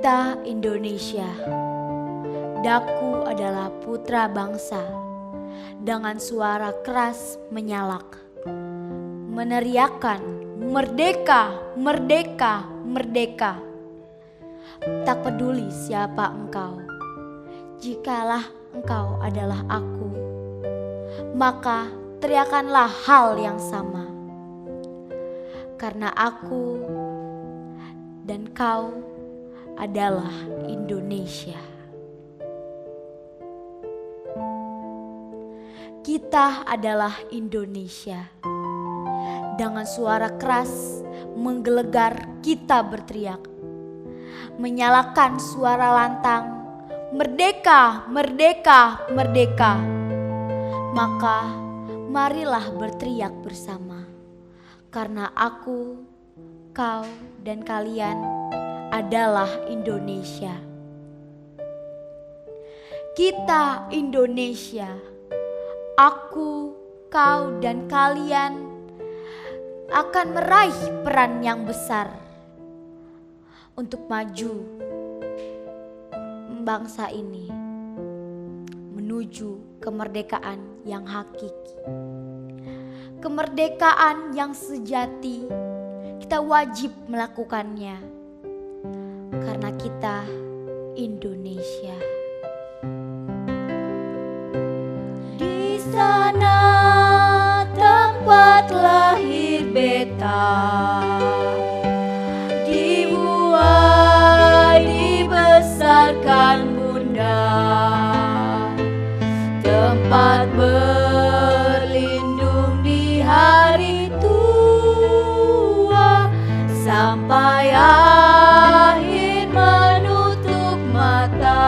Kita Indonesia, daku adalah putra bangsa, dengan suara keras menyalak, meneriakkan merdeka, merdeka, merdeka. Tak peduli siapa engkau, jikalau engkau adalah aku, maka teriakanlah hal yang sama. Karena aku dan kau adalah Indonesia. Kita adalah Indonesia. Dengan suara keras menggelegar kita berteriak, menyalakan suara lantang, merdeka, merdeka, merdeka. Maka marilah berteriak bersama, karena aku, kau, dan kalian adalah Indonesia. Kita Indonesia, aku, kau, dan kalian akan meraih peran yang besar untuk maju bangsa ini menuju kemerdekaan yang hakiki. Kemerdekaan yang sejati, kita wajib melakukannya karena kita Indonesia. Di sana tempat lahir beta, dibuai dibesarkan bunda, tempat berlindung di hari tua, sampai akhir menutup mata.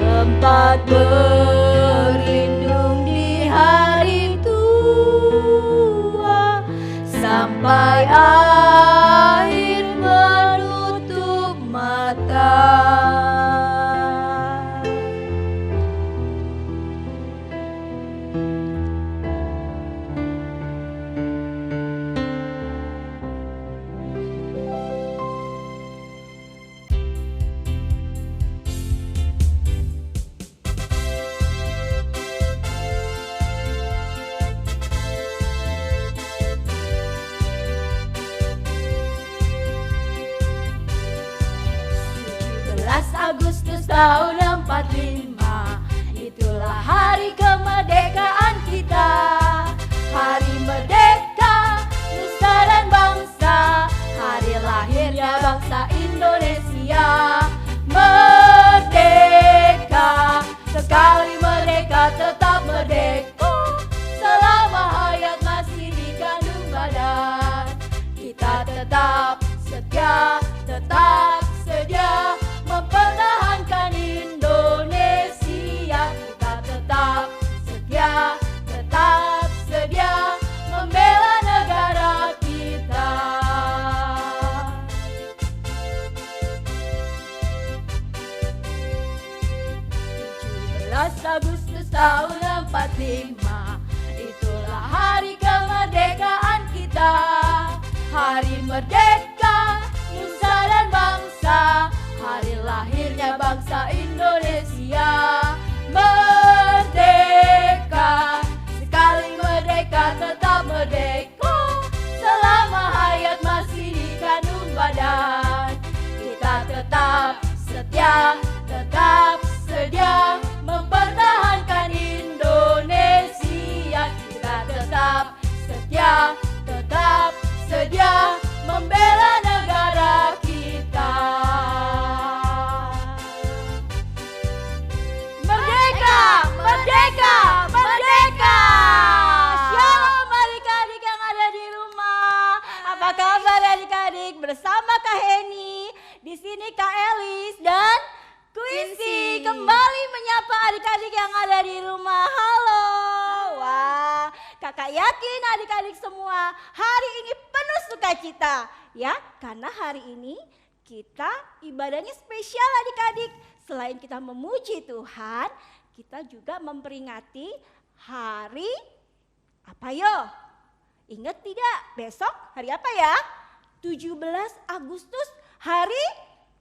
Tempat berlindung di hari tua, sampai akhir menutup mata. Agustus tahun 45, itulah hari kemerdekaan kita. Hari merdeka, nusa dan bangsa, hari lahirnya bangsa Indonesia. Merdeka, sekali merdeka tetap merdeka, selama hayat masih dikandung badan. Kita tetap setia, tetap sedia mempertahankan Indonesia. Kita tetap setia, tetap sedia membela negara kita. 17 Agustus tahun 45, itulah hari kemerdekaan kita. Hari merdeka, nusa dan bangsa, hari lahirnya bangsa Indonesia. Merdeka, sekali merdeka tetap merdeka, selama hayat masih dikandung badan. Kita tetap setia, tetap sedia mempertahankan Indonesia. Kita tetap setia, tetap sedia membela negara kita. Merdeka, merdeka. Shalom adik-adik yang ada di rumah. Apa kabar adik-adik? Bersama Kak Heni, di sini Kak Elis dan Quincy kembali menyapa adik-adik yang ada di rumah. Halo. Wah, Kakak yakin adik-adik semua hari ini penuh sukacita ya, karena hari ini kita ibadahnya spesial adik-adik. Selain kita memuji Tuhan, kita juga memperingati hari apa yo? Ingat tidak? Besok hari apa ya? 17 Agustus Hari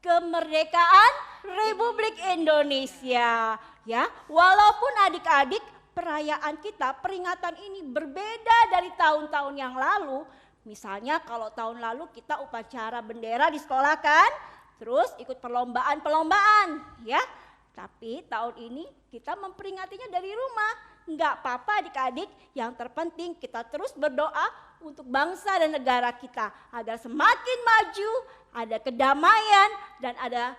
Kemerdekaan Republik Indonesia. Ya, walaupun adik-adik perayaan kita, peringatan ini berbeda dari tahun-tahun yang lalu. Misalnya kalau tahun lalu kita upacara bendera di sekolah kan, terus ikut perlombaan-perlombaan ya. Tapi tahun ini kita memperingatinya dari rumah. Enggak apa-apa adik-adik, yang terpenting kita terus berdoa untuk bangsa dan negara kita agar semakin maju, ada kedamaian dan ada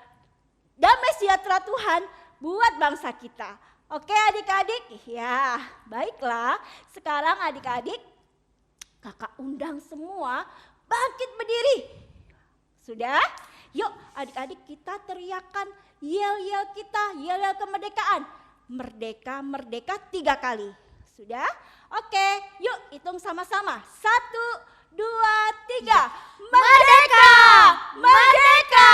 damai sejahtera Tuhan buat bangsa kita. Oke adik-adik? Ya, baiklah. Sekarang adik-adik, kakak undang semua bangkit berdiri. Sudah? Yuk adik-adik kita teriakan yel-yel kita, yel-yel kemerdekaan. Merdeka, merdeka 3 kali. Sudah? Oke, yuk hitung sama-sama. 1, 2, 3. Merdeka! Merdeka!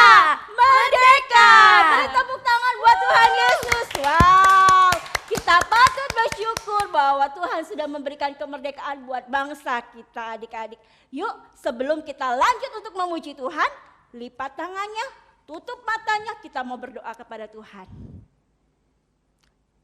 Merdeka! Beri tepuk tangan buat Tuhan Yesus. Wow, kita patut bersyukur bahwa Tuhan sudah memberikan kemerdekaan buat bangsa kita adik-adik. Yuk sebelum kita lanjut untuk memuji Tuhan, lipat tangannya, tutup matanya, kita mau berdoa kepada Tuhan.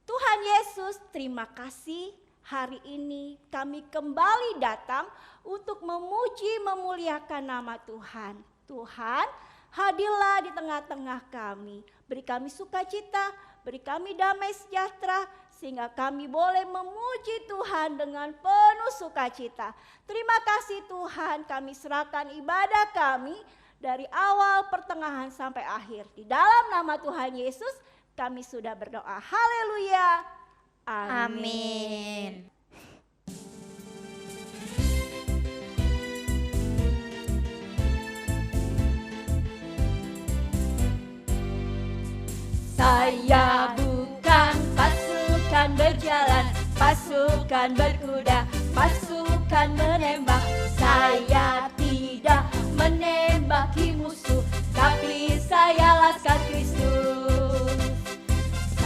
Tuhan Yesus, terima kasih hari ini kami kembali datang untuk memuji memuliakan nama Tuhan. Tuhan, hadirlah di tengah-tengah kami. Beri kami sukacita, beri kami damai sejahtera, sehingga kami boleh memuji Tuhan dengan penuh sukacita. Terima kasih Tuhan, kami serahkan ibadah kami dari awal, pertengahan sampai akhir. Di dalam nama Tuhan Yesus kami sudah berdoa. Haleluya. Amin. Saya bukan pasukan berjalan, pasukan berkuda, pasukan menembak. Saya tidak menembaki musuh, tapi saya laskar Kristus.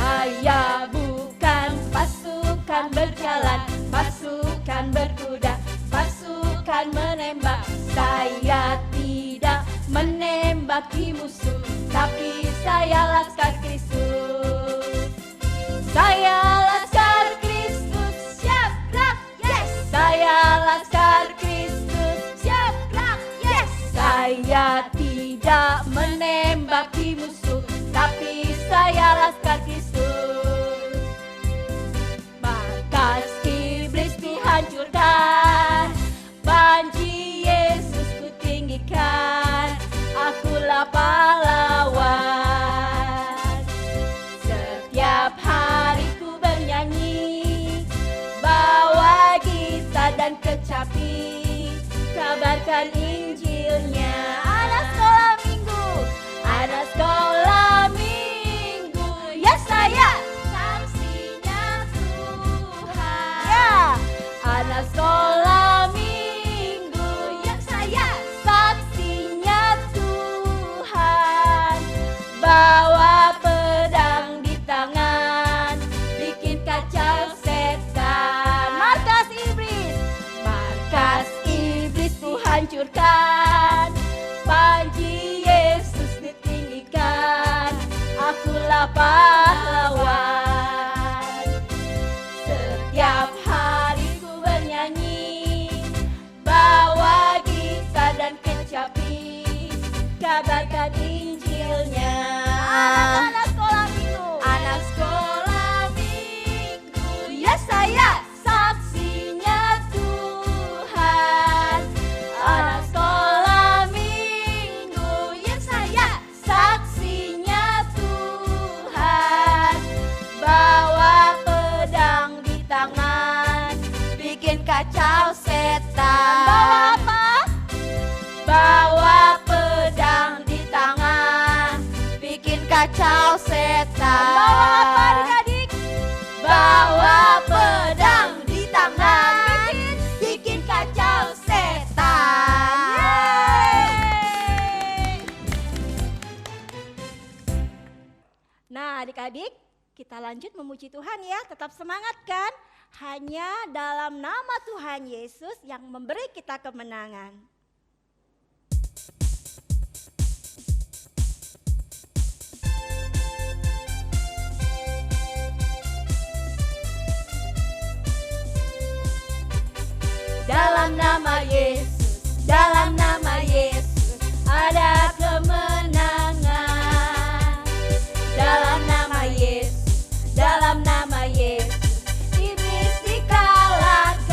Saya bukan pasukan berjalan, pasukan berkuda, pasukan menembak. Saya tidak menembaki musuh, tapi saya laskar Kristus. Saya laskar Kristus, siap gerak, yes. Saya laskar Kristus, siap gerak, yes. Saya tidak menembaki musuh, tapi saya laskar Kristus. Markas iblis dihancurkan, banji Yesus ku tinggikan, akulah pahlawan. Setiap hari ku bernyanyi, bawa gitar dan kecapi, kabarkan Injilnya. Anak sekolah minggu, anak sekolah minggu, ya saya saksinya Tuhan. Ya, anak sekolah minggu, ya saya saksinya Tuhan. Bawa pedang di tangan, bikin kacau setan. Markas iblis ku hancurkan, panji Yesus ditinggikan, akulah pahlawan. Setiap hari ku bernyanyi, bawa gitar dan kecapi, kabarkan Injilnya. Anak sekolah minggu, anak sekolah minggu, ya saya saksinya Tuhan. Anak sekolah minggu, ya saya saksinya Tuhan. Bawa pedang di tangan, bikin kacau setan. Bawa apa? Bawa pedang di tangan, bikin kacau setan. Bawa apa adik-adik? Bawa pedang di tangan, bikin kacau setan. Yeay. Nah adik-adik, kita lanjut memuji Tuhan ya. Tetap semangat kan? Hanya dalam nama Tuhan Yesus yang memberi kita kemenangan. Dalam nama Yesus, dalam nama Yesus ada kemenangan. Dalam nama Yesus, dalam nama Yesus iblis dikalahkan.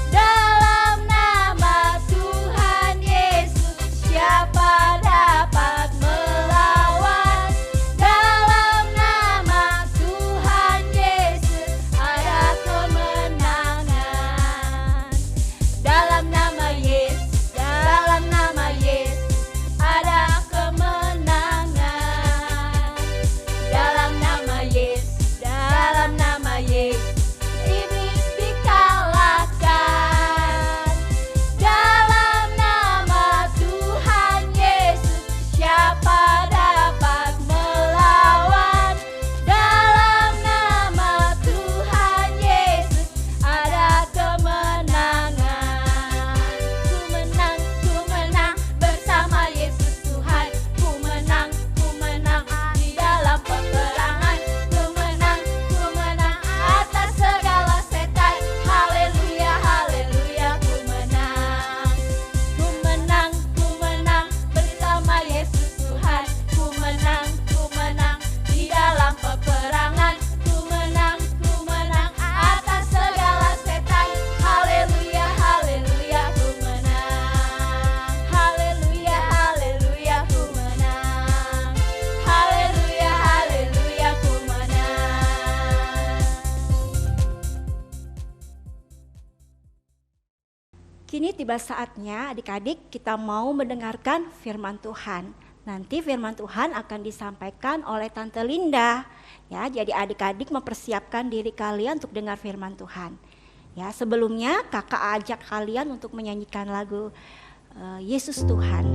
Dalam nama Tuhan Yesus siapa dapat melawan? Dalam nama Tuhan Yesus ada kemenangan. Dalam nama Yesus, dalam nama Yesus ada kemenangan. Dalam nama Yesus, dalam nama Yesus iblis dikalahkan. Dalam nama Tuhan Yesus siapa dapat melawan? Dalam nama Tuhan Yesus ada kemenangan. Ku menang bersama Yesus Tuhan. Ku menang di dalam peperangan. Ku menang atas segala setan. Haleluya, haleluya, ku menang. Ku menang bersama Yesus Tuhan. Ku menang di dalam peperangan. Ku menang atas segala setan. Haleluya, haleluya, ku menang. Haleluya, haleluya, ku menang. Haleluya, haleluya, ku menang. Kini tiba saatnya adik-adik kita mau mendengarkan firman Tuhan. Nanti firman Tuhan akan disampaikan oleh Tante Linda. Ya, jadi adik-adik mempersiapkan diri kalian untuk dengar firman Tuhan. Ya, sebelumnya kakak ajak kalian untuk menyanyikan lagu Yesus Tuhan.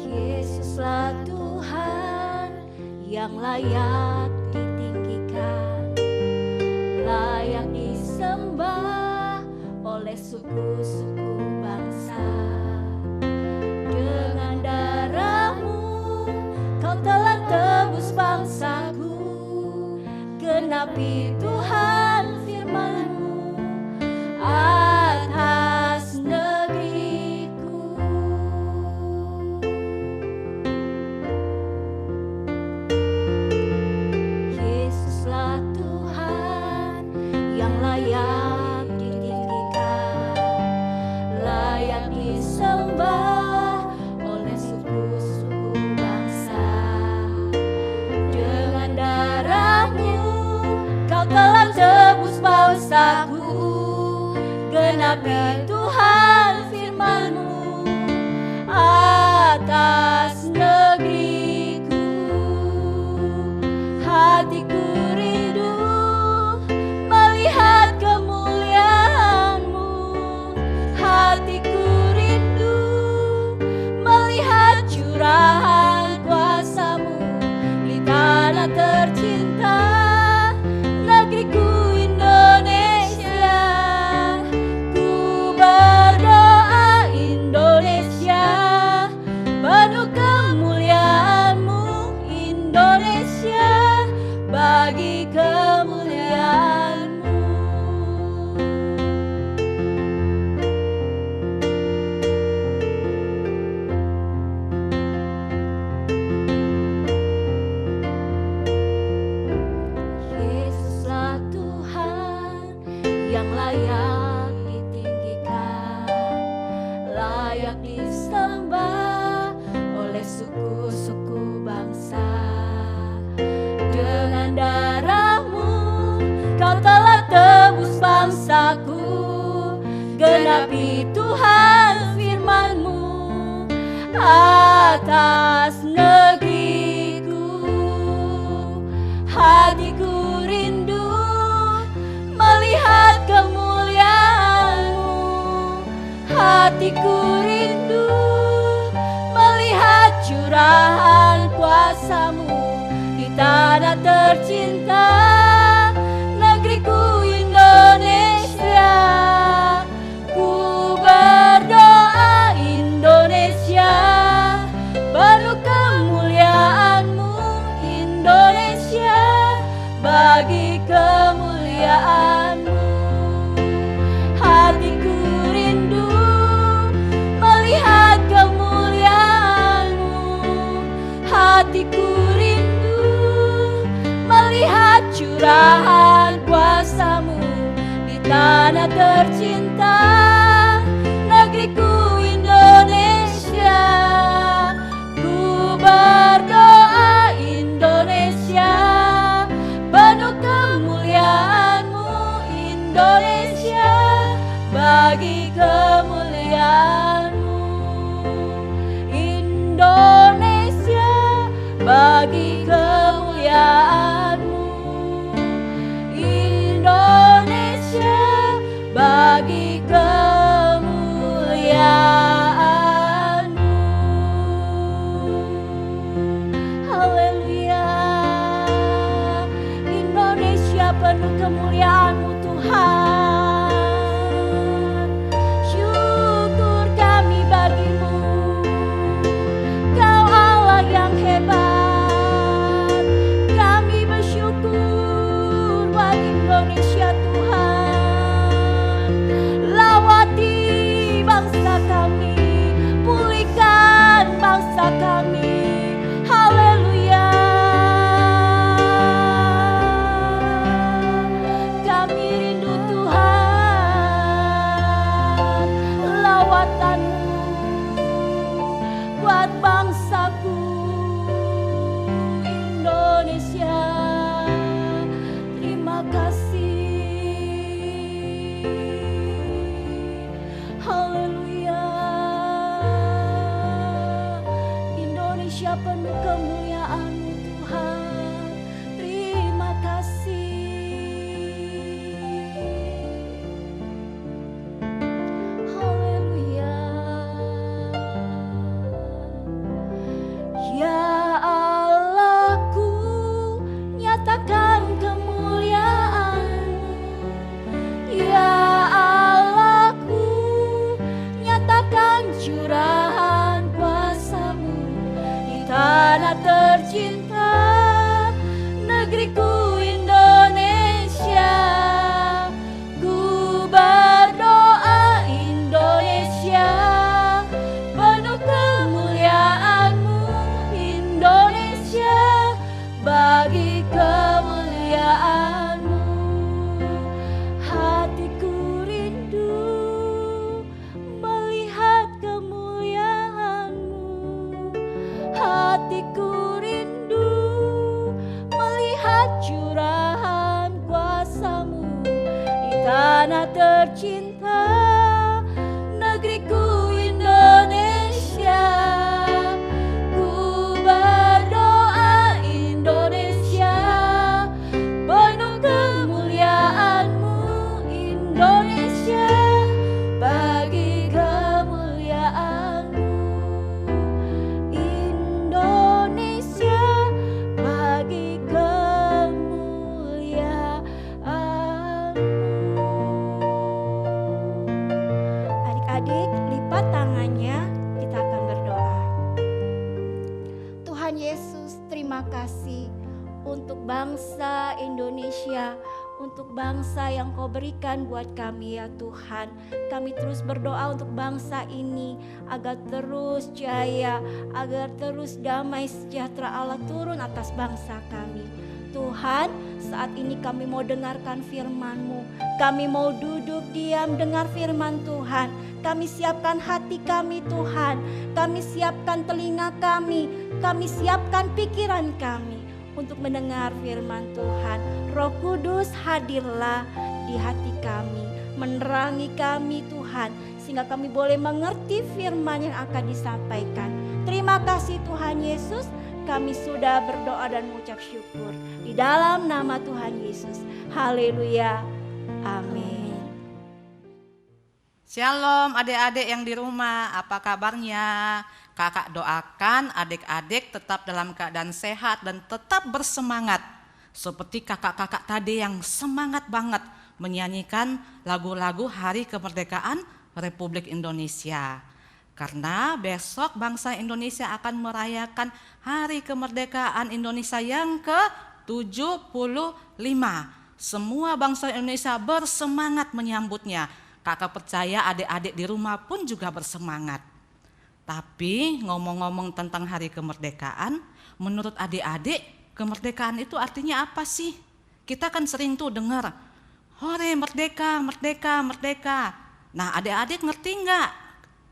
Yesuslah Tuhan yang layak ditinggikan, layak disembah oleh suku-suku bangsa. Dengan darah-Mu Kau telah tebus bangsaku. Genapi Tuhan firman-Mu atas negeriku. Yesuslah Tuhan yang layak ditinggikan, layak disembah oleh suku-suku bangsa. Dengan darah-Mu Kau telah tebus bangsaku. Genapi Tuhan firman-Mu atas negeriku. Hatiku rindu melihat kemuliaan-Mu. Hatiku rindu melihat curahan kuasa-Mu di tanah tercinta, negeriku Indonesia. Ku berdoa Indonesia, penuh kemuliaan-Mu Indonesia, bagi kemuliaan-Mu. Yesuslah Tuhan yang layak ditinggikan, layak disembah oleh suku-suku bangsa. Dengan darah-Mu Kau telah tebus bangsaku. Genapi Tuhan firman-Mu atas negeriku. Hatiku rindu melihat kemuliaan-Mu. Hatiku rindu melihat curahan kuasa-Mu di tanah tercinta, tanah tercinta, negeriku Indonesia. Ku berdoa Indonesia, penuh kemuliaan-Mu Indonesia, bagi kemuliaan-Mu Indonesia, bagi kemuliaan-Mu Indonesia, bagi kemuliaan-Mu. Haleluya. Indonesia penuh kemuliaan-Mu Tuhan. Syukur kami bagi-Mu, Kau Allah yang hebat. Kami bersyukur buat Indonesia Tuhan. Lawati bangsa kami, pulihkan bangsa kami. Haleluya. Kami rindu Tuhan, lawatan-Mu buat bangsaku Indonesia. Terima kasih. Haleluya. Indonesia penuh kemuliaan-Mu Tuhan. Terima kasih. Haleluya. Ya Allahku, nyatakan kemuliaan-Mu. Ya Allahku, nyatakan curahan kuasa-Mu di tanah tercinta, negeriku Indonesia. Ku berdoa Indonesia, penuh kemuliaan-Mu Indonesia, bagi kemuliaan-Mu. Hatiku rindu melihat kemuliaan-Mu. Hatiku rindu melihat curahan kuasa-Mu di tanah tercinta, negeriku Indonesia. Ku berdoa Indonesia, penuh kemuliaan-Mu Indonesia, bagi kemuliaan-Mu Indonesia, bagi kemuliaan-Mu. Adik-adik, lipat tangannya, kita akan berdoa. Tuhan Yesus, terima kasih untuk bangsa Indonesia, untuk bangsa yang Kau berikan buat kami ya Tuhan. Kami terus berdoa untuk bangsa ini agar terus jaya, agar terus damai sejahtera Allah turun atas bangsa kami. Tuhan, saat ini kami mau dengarkan firman-Mu. Kami mau duduk diam dengar firman Tuhan. Kami siapkan hati kami Tuhan. Kami siapkan telinga kami. Kami siapkan pikiran kami untuk mendengar firman Tuhan. Roh Kudus, hadirlah di hati kami, menerangi kami Tuhan, sehingga kami boleh mengerti firman yang akan disampaikan. Terima kasih Tuhan Yesus, kami sudah berdoa dan mengucap syukur di dalam nama Tuhan Yesus. Haleluya, amin. Shalom adik-adik yang di rumah, apa kabarnya? Kakak doakan adik-adik tetap dalam keadaan sehat dan tetap bersemangat. Seperti kakak-kakak tadi yang semangat banget menyanyikan lagu-lagu Hari Kemerdekaan Republik Indonesia. Karena besok bangsa Indonesia akan merayakan Hari Kemerdekaan Indonesia yang ke-75. Semua bangsa Indonesia bersemangat menyambutnya. Kakak percaya adik-adik di rumah pun juga bersemangat. Tapi ngomong-ngomong tentang hari kemerdekaan, menurut adik-adik kemerdekaan itu artinya apa sih? Kita kan sering tuh dengar Hore, merdeka, merdeka, merdeka. Nah, adik-adik ngerti nggak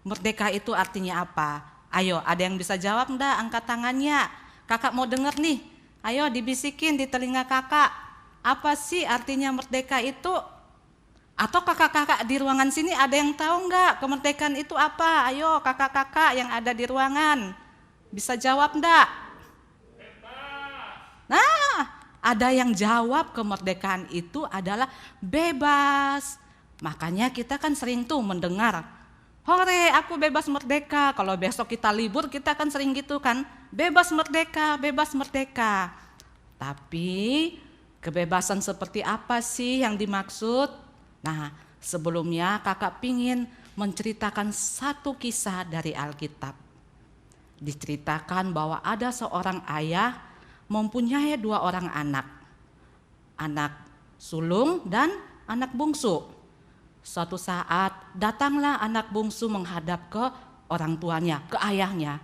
merdeka itu artinya apa? Ayo, ada yang bisa jawab enggak? Angkat tangannya. Kakak mau denger nih. Ayo dibisikin di telinga kakak. Apa sih artinya merdeka itu? Atau kakak-kakak di ruangan sini ada yang tahu nggak kemerdekaan itu apa? Ayo kakak-kakak yang ada di ruangan. Bisa jawab enggak? Nah, ada yang jawab kemerdekaan itu adalah bebas. Makanya kita kan sering tuh mendengar, hore aku bebas merdeka. Kalau besok kita libur kita kan sering gitu kan, bebas merdeka, bebas merdeka. Tapi kebebasan seperti apa sih yang dimaksud? Nah, sebelumnya kakak pingin menceritakan satu kisah dari Alkitab. Diceritakan bahwa ada seorang ayah mempunyai 2 orang anak. Anak sulung dan anak bungsu. Suatu saat datanglah anak bungsu menghadap ke orang tuanya, ke ayahnya.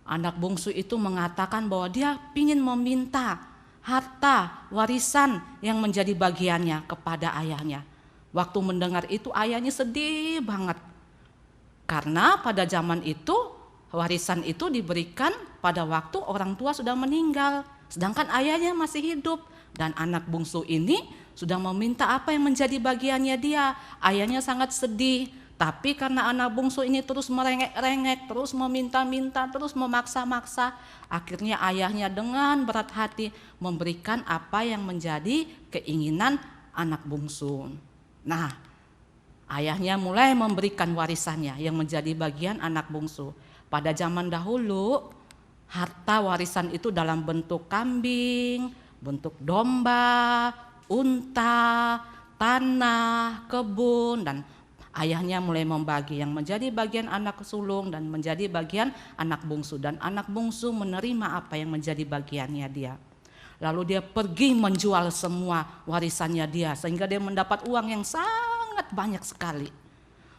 Anak bungsu itu mengatakan bahwa dia ingin meminta harta warisan yang menjadi bagiannya kepada ayahnya. Waktu mendengar itu ayahnya sedih banget. Karena pada zaman itu warisan itu diberikan pada waktu orang tua sudah meninggal. Sedangkan ayahnya masih hidup. Dan anak bungsu ini sudah meminta apa yang menjadi bagiannya dia. Ayahnya sangat sedih. Tapi karena anak bungsu ini terus merengek-rengek, terus meminta-minta, terus memaksa-maksa, akhirnya ayahnya dengan berat hati memberikan apa yang menjadi keinginan anak bungsu. Nah, ayahnya mulai memberikan warisannya yang menjadi bagian anak bungsu. Pada zaman dahulu, harta warisan itu dalam bentuk kambing, bentuk domba, unta, tanah, kebun, dan ayahnya mulai membagi yang menjadi bagian anak sulung dan menjadi bagian anak bungsu. Dan anak bungsu menerima apa yang menjadi bagiannya dia. Lalu dia pergi menjual semua warisannya dia sehingga dia mendapat uang yang sangat banyak sekali.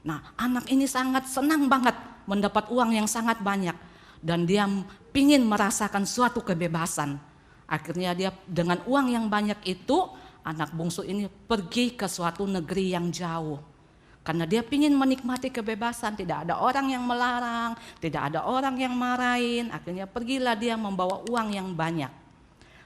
Nah, anak ini sangat senang banget mendapat uang yang sangat banyak dan dia ingin merasakan suatu kebebasan. Akhirnya dia dengan uang yang banyak itu, anak bungsu ini pergi ke suatu negeri yang jauh. Karena dia ingin menikmati kebebasan, tidak ada orang yang melarang, tidak ada orang yang marahin. Akhirnya pergilah dia membawa uang yang banyak.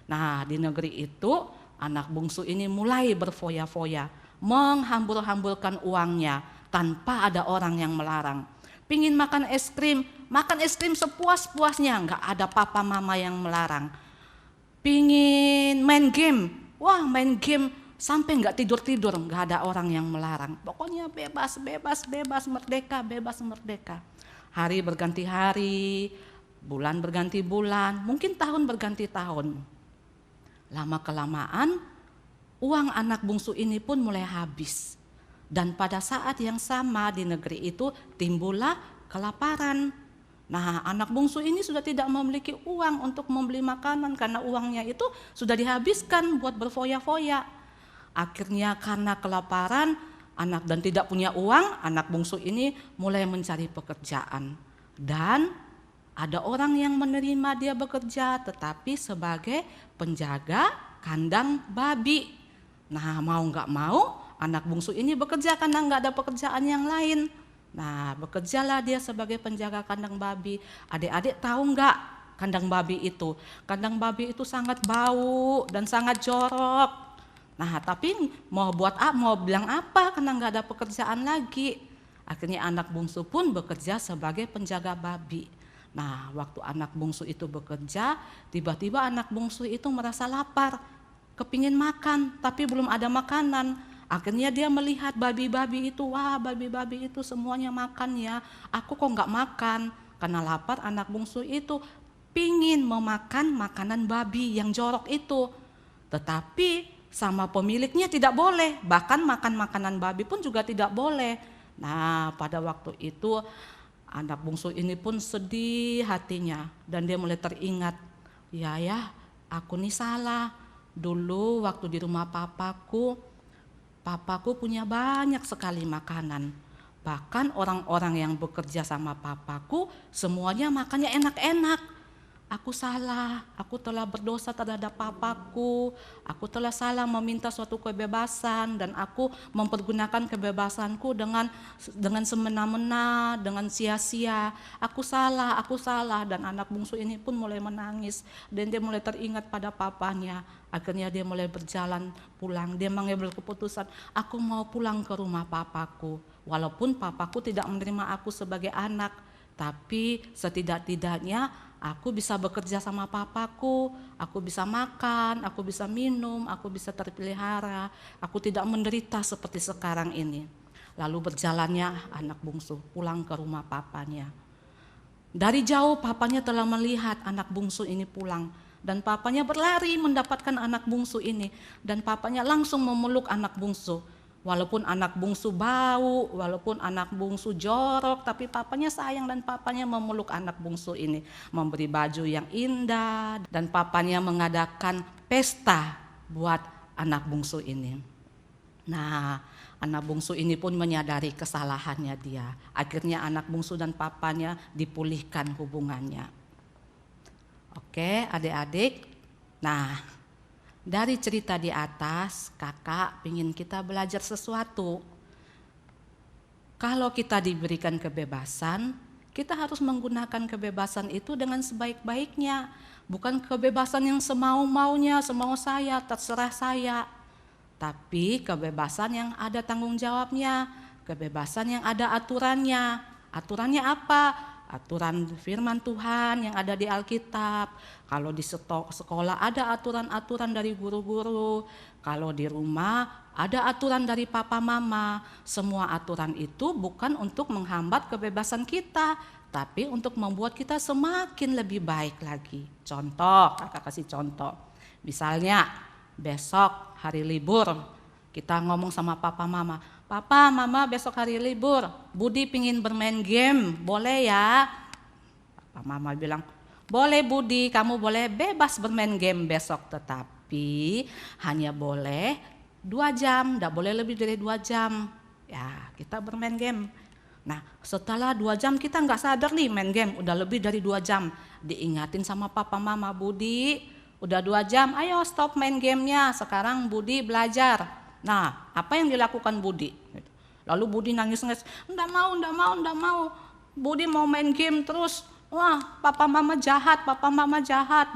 Nah, di negeri itu anak bungsu ini mulai berfoya-foya, menghambur-hamburkan uangnya tanpa ada orang yang melarang. Pingin makan es krim sepuas-puasnya, nggak ada papa mama yang melarang. Pingin main game, wah main game sampai nggak tidur-tidur, nggak ada orang yang melarang. Pokoknya bebas, bebas, bebas, merdeka, bebas, merdeka. Hari berganti hari, bulan berganti bulan, mungkin tahun berganti tahun. Lama-kelamaan uang anak bungsu ini pun mulai habis. Dan pada saat yang sama di negeri itu timbullah kelaparan. Nah, anak bungsu ini sudah tidak memiliki uang untuk membeli makanan karena uangnya itu sudah dihabiskan buat berfoya-foya. Akhirnya karena kelaparan dan tidak punya uang, anak bungsu ini mulai mencari pekerjaan. Dan ada orang yang menerima dia bekerja tetapi sebagai penjaga kandang babi. Nah, mau nggak mau anak bungsu ini bekerja karena nggak ada pekerjaan yang lain. Nah, bekerjalah dia sebagai penjaga kandang babi. Adik-adik tahu nggak kandang babi itu? Kandang babi itu sangat bau dan sangat jorok. Nah, tapi mau bilang apa karena nggak ada pekerjaan lagi. Akhirnya anak bungsu pun bekerja sebagai penjaga babi. Nah, waktu anak bungsu itu bekerja, tiba-tiba anak bungsu itu merasa lapar, kepingin makan, tapi belum ada makanan. Akhirnya dia melihat babi-babi itu, wah babi-babi itu semuanya makan ya, aku kok nggak makan. Karena lapar, anak bungsu itu pingin memakan makanan babi yang jorok itu. Tetapi sama pemiliknya tidak boleh, bahkan makan makanan babi pun juga tidak boleh. Nah, pada waktu itu anak bungsu ini pun sedih hatinya dan dia mulai teringat, ya aku nih salah. Dulu waktu di rumah papaku punya banyak sekali makanan. Bahkan orang-orang yang bekerja sama papaku semuanya makannya enak-enak. aku salah, aku telah berdosa terhadap papaku, aku telah salah meminta suatu kebebasan dan aku mempergunakan kebebasanku dengan semena-mena, dengan sia-sia. Aku salah, dan anak bungsu ini pun mulai menangis dan dia mulai teringat pada papanya. Akhirnya dia mulai berjalan pulang, dia mengambil keputusan, aku mau pulang ke rumah papaku. Walaupun papaku tidak menerima aku sebagai anak, tapi setidak-tidaknya aku bisa bekerja sama papaku, aku bisa makan, aku bisa minum, aku bisa terpelihara, aku tidak menderita seperti sekarang ini. Lalu berjalannya anak bungsu pulang ke rumah papanya. Dari jauh papanya telah melihat anak bungsu ini pulang, dan papanya berlari mendapatkan anak bungsu ini, dan papanya langsung memeluk anak bungsu. Walaupun anak bungsu bau, walaupun anak bungsu jorok, tapi papanya sayang dan papanya memeluk anak bungsu ini, memberi baju yang indah, dan papanya mengadakan pesta buat anak bungsu ini. Nah, anak bungsu ini pun menyadari kesalahannya dia. Akhirnya anak bungsu dan papanya dipulihkan hubungannya. Oke, adik-adik. Nah, dari cerita di atas, kakak ingin kita belajar sesuatu. Kalau kita diberikan kebebasan, kita harus menggunakan kebebasan itu dengan sebaik-baiknya. Bukan kebebasan yang semau-maunya, semau saya, terserah saya. Tapi kebebasan yang ada tanggung jawabnya, kebebasan yang ada aturannya. Aturannya apa? Aturan firman Tuhan yang ada di Alkitab. Kalau di sekolah ada aturan-aturan dari guru-guru. Kalau di rumah ada aturan dari papa mama. Semua aturan itu bukan untuk menghambat kebebasan kita, tapi untuk membuat kita semakin lebih baik lagi. Contoh, kakak kasih contoh. Misalnya besok hari libur, kita ngomong sama papa mama, papa mama besok hari libur, Budi pingin bermain game, boleh ya? Papa mama bilang, boleh Budi, kamu boleh bebas bermain game besok, tetapi hanya boleh 2 jam, tidak boleh lebih dari 2 jam. Ya, kita bermain game. Nah, setelah 2 jam kita nggak sadar nih main game, udah lebih dari 2 jam. Diingatin sama papa mama, Budi, udah 2 jam, ayo stop main gamenya, sekarang Budi belajar. Nah, apa yang dilakukan Budi? Lalu Budi nangis-nangis, enggak mau. Budi mau main game terus. Wah, papa mama jahat.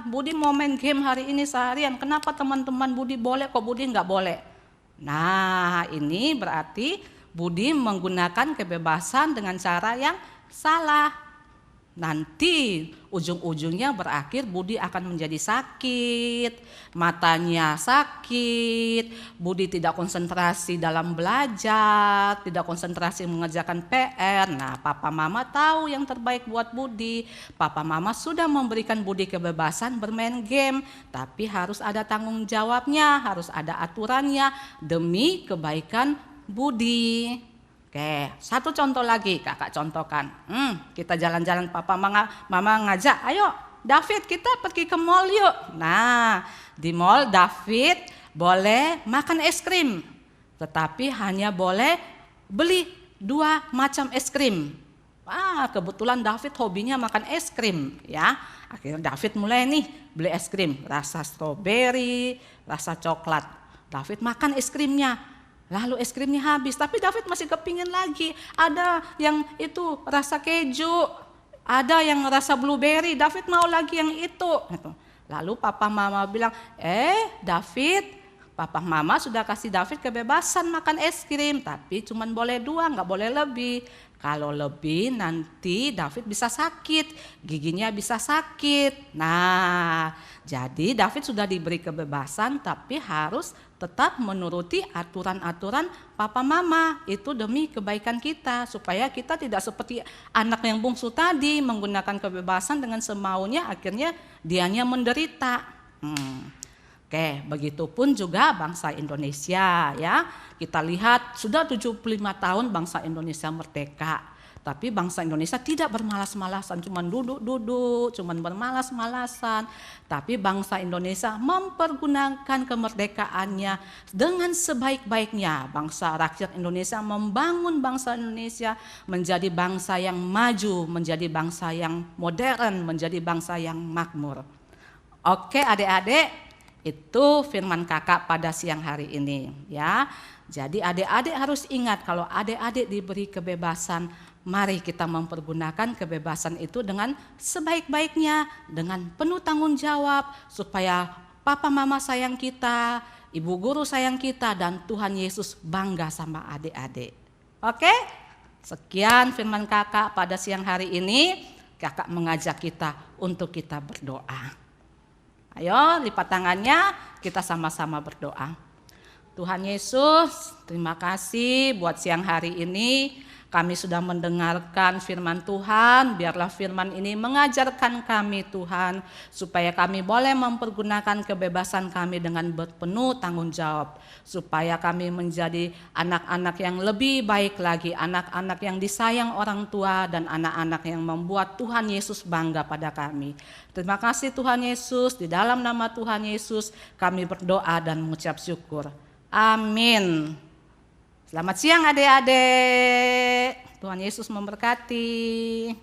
Budi mau main game hari ini seharian. Kenapa teman-teman Budi boleh, kok Budi enggak boleh? Nah, ini berarti Budi menggunakan kebebasan dengan cara yang salah. Nanti ujung-ujungnya berakhir Budi akan menjadi sakit, matanya sakit, Budi tidak konsentrasi dalam belajar, tidak konsentrasi mengerjakan PR. Nah, papa mama tahu yang terbaik buat Budi. Papa mama sudah memberikan Budi kebebasan bermain game, tapi harus ada tanggung jawabnya, harus ada aturannya demi kebaikan Budi. Oke, satu contoh lagi kakak contohkan. Kita jalan-jalan, papa mama ngajak, ayo David kita pergi ke mall yuk. Nah, di mall David boleh makan es krim, tetapi hanya boleh beli 2 macam es krim. Kebetulan David hobinya makan es krim ya. Akhirnya David mulai nih beli es krim, rasa stroberi, rasa coklat. David makan es krimnya. Lalu es krimnya habis, tapi David masih kepingin lagi. Ada yang itu rasa keju, ada yang rasa blueberry, David mau lagi yang itu. Lalu papa mama bilang, David, papa mama sudah kasih David kebebasan makan es krim, tapi cuma boleh 2, nggak boleh lebih. Kalau lebih nanti David bisa sakit, giginya bisa sakit. Nah, jadi David sudah diberi kebebasan tapi harus tetap menuruti aturan-aturan papa mama. Itu demi kebaikan kita, supaya kita tidak seperti anak yang bungsu tadi menggunakan kebebasan dengan semaunya, akhirnya dianya menderita. Oke, begitupun juga bangsa Indonesia ya. Kita lihat sudah 75 tahun bangsa Indonesia merdeka. Tapi bangsa Indonesia tidak bermalas-malasan, cuman duduk-duduk, cuman bermalas-malasan. Tapi bangsa Indonesia mempergunakan kemerdekaannya dengan sebaik-baiknya. Bangsa rakyat Indonesia membangun bangsa Indonesia menjadi bangsa yang maju, menjadi bangsa yang modern, menjadi bangsa yang makmur. Oke adik-adik, itu firman kakak pada siang hari ini ya. Jadi adik-adik harus ingat kalau adik-adik diberi kebebasan, mari kita mempergunakan kebebasan itu dengan sebaik-baiknya, dengan penuh tanggung jawab supaya papa mama sayang kita, ibu guru sayang kita, dan Tuhan Yesus bangga sama adik-adik. Oke? Sekian firman kakak pada siang hari ini. Kakak mengajak kita untuk kita berdoa. Ayo lipat tangannya, kita sama-sama berdoa. Tuhan Yesus, terima kasih buat siang hari ini. Kami sudah mendengarkan firman Tuhan, biarlah firman ini mengajarkan kami Tuhan, supaya kami boleh mempergunakan kebebasan kami dengan berpenuh tanggung jawab. Supaya kami menjadi anak-anak yang lebih baik lagi, anak-anak yang disayang orang tua dan anak-anak yang membuat Tuhan Yesus bangga pada kami. Terima kasih Tuhan Yesus, di dalam nama Tuhan Yesus kami berdoa dan mengucap syukur. Amin. Selamat siang adik-adik. Tuhan Yesus memberkati.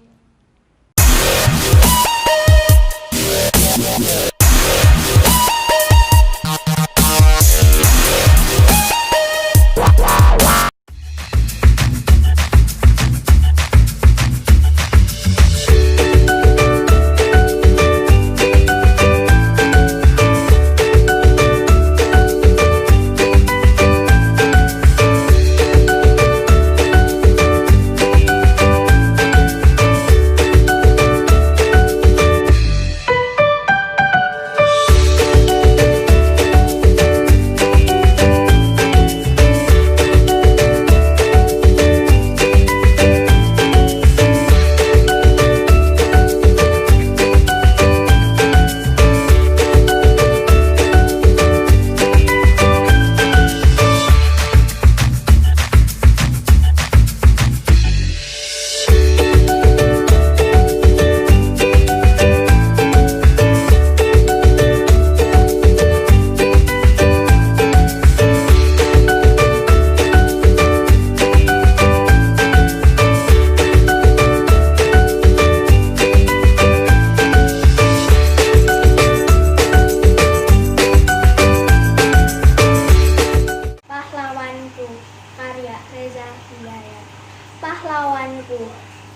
Pahlawanku,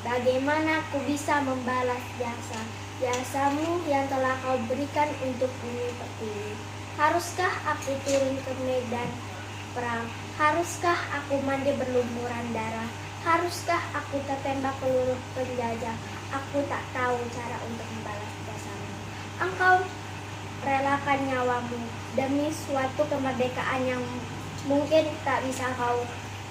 bagaimana ku bisa membalas jasamu yang telah kau berikan untuk bumi pertiwi? Haruskah aku turun ke medan perang? Haruskah aku mandi berlumuran darah? Haruskah aku tertembak peluru penjajah? Aku tak tahu cara untuk membalas jasamu. Engkau relakan nyawamu demi suatu kemerdekaan yang mungkin tak bisa kau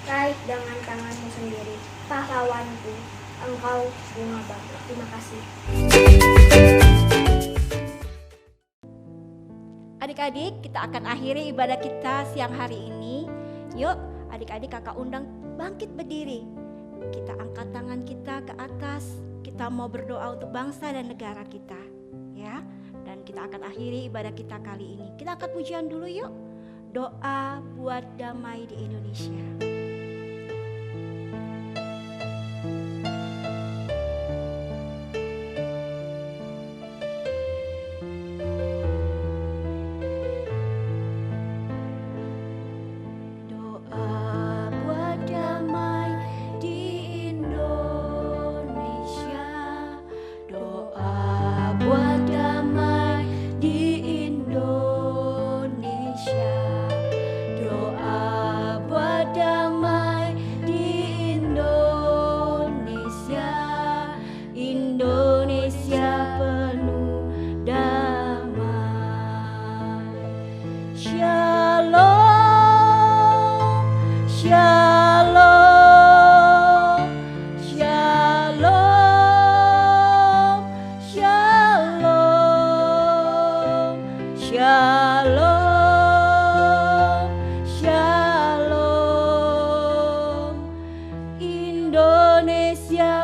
raih dengan tanganmu sendiri. Pahlawanku, engkau bunga bangga. Terima kasih. Adik-adik, kita akan akhiri ibadah kita siang hari ini. Yuk, adik-adik kakak undang bangkit berdiri. Kita angkat tangan kita ke atas. Kita mau berdoa untuk bangsa dan negara kita, ya. Dan kita akan akhiri ibadah kita kali ini. Kita angkat pujian dulu yuk. Doa buat damai di Indonesia. Indonesia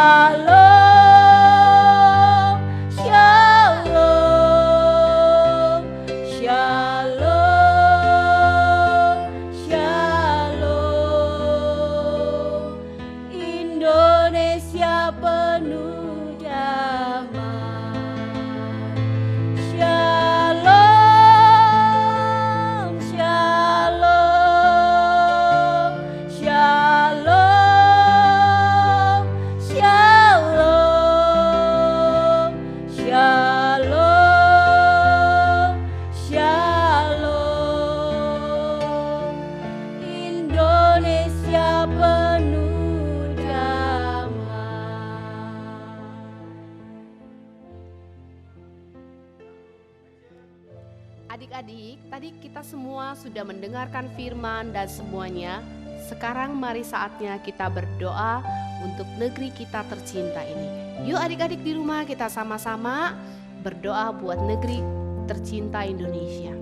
Shalom, shalom, shalom, shalom. Indonesia penuh damai. Shalom, shalom, shalom, shalom, shalom, shalom. Indonesia penuh damai. Adik-adik, tadi kita semua sudah mendengarkan firman dan semuanya. Sekarang mari saatnya kita berdoa untuk negeri kita tercinta ini. Yuk adik-adik di rumah kita sama-sama berdoa buat negeri tercinta Indonesia.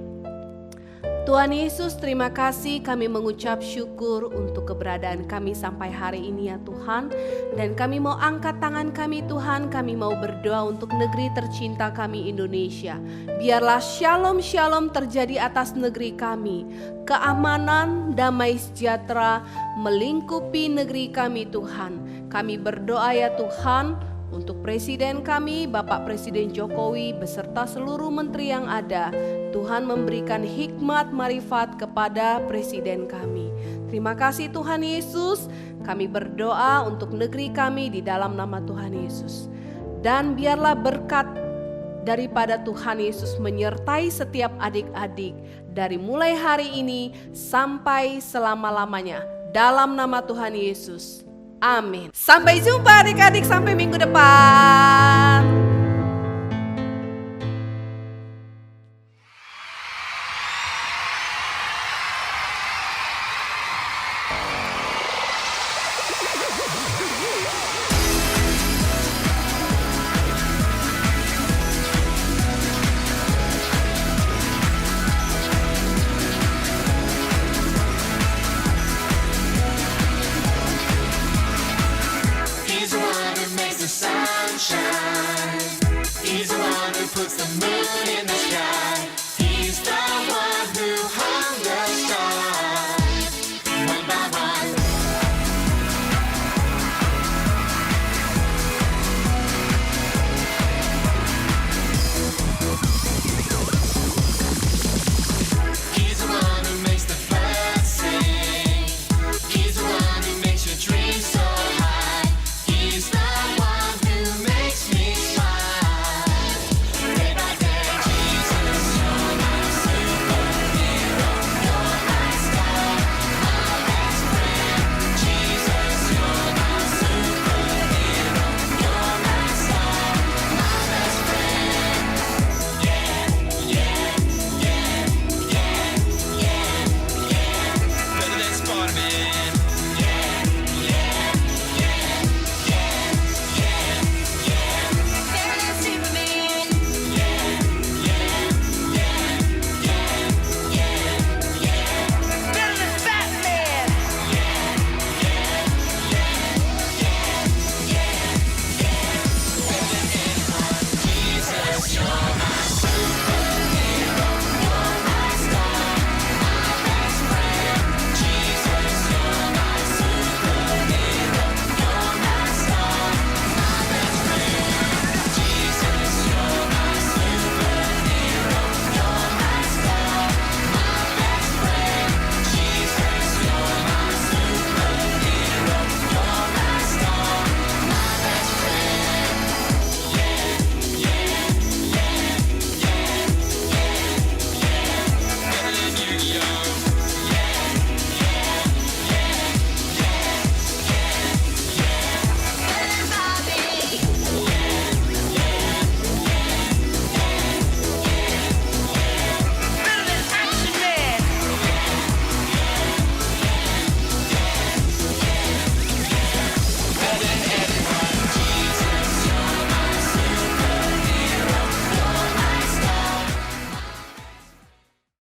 Tuhan Yesus, terima kasih, kami mengucap syukur untuk keberadaan kami sampai hari ini ya Tuhan. Dan kami mau angkat tangan kami Tuhan, kami mau berdoa untuk negeri tercinta kami Indonesia. Biarlah shalom-shalom terjadi atas negeri kami. Keamanan, damai sejahtera melingkupi negeri kami Tuhan. Kami berdoa ya Tuhan, untuk Presiden kami, Bapak Presiden Jokowi beserta seluruh menteri yang ada. Tuhan memberikan hikmat marifat kepada Presiden kami. Terima kasih Tuhan Yesus. Kami berdoa untuk negeri kami di dalam nama Tuhan Yesus. Dan biarlah berkat daripada Tuhan Yesus menyertai setiap adik-adik dari mulai hari ini sampai selama-lamanya. Dalam nama Tuhan Yesus. Amin. Sampai jumpa adik-adik, sampai minggu depan. He's the one who makes the sun shine.